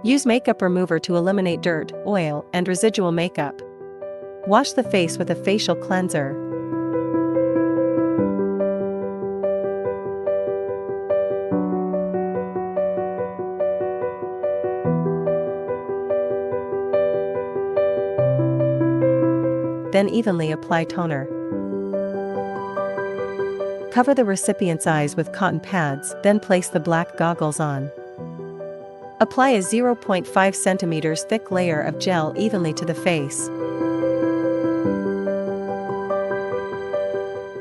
Use makeup remover to eliminate dirt, oil, and residual makeup. Wash the face with a facial cleanser. Then evenly apply toner. Cover the recipient's eyes with cotton pads, then place the black goggles on. Apply a 0.5 cm thick layer of gel evenly to the face.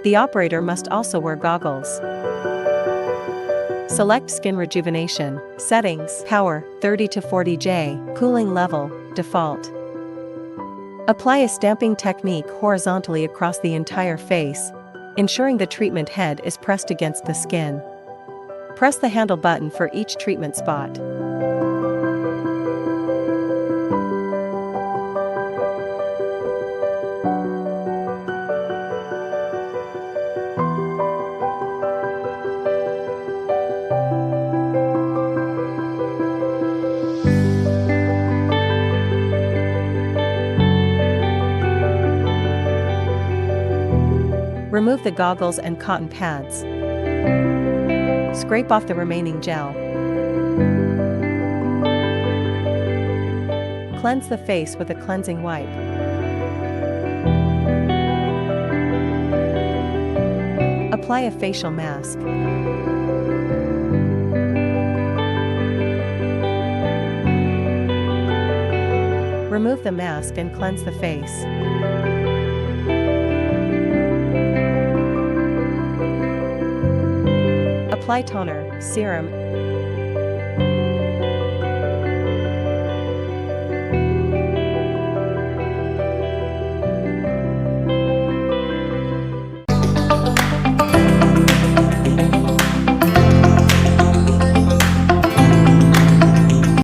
The operator must also wear goggles. Select Skin Rejuvenation. Settings: Power, 30 to 40J, Cooling Level, Default. Apply a stamping technique horizontally across the entire face, ensuring the treatment head is pressed against the skin. Press the handle button for each treatment spot. Remove the goggles and cotton pads. Scrape off the remaining gel. Cleanse the face with a cleansing wipe. Apply a facial mask. Remove the mask and cleanse the face. Apply toner, serum,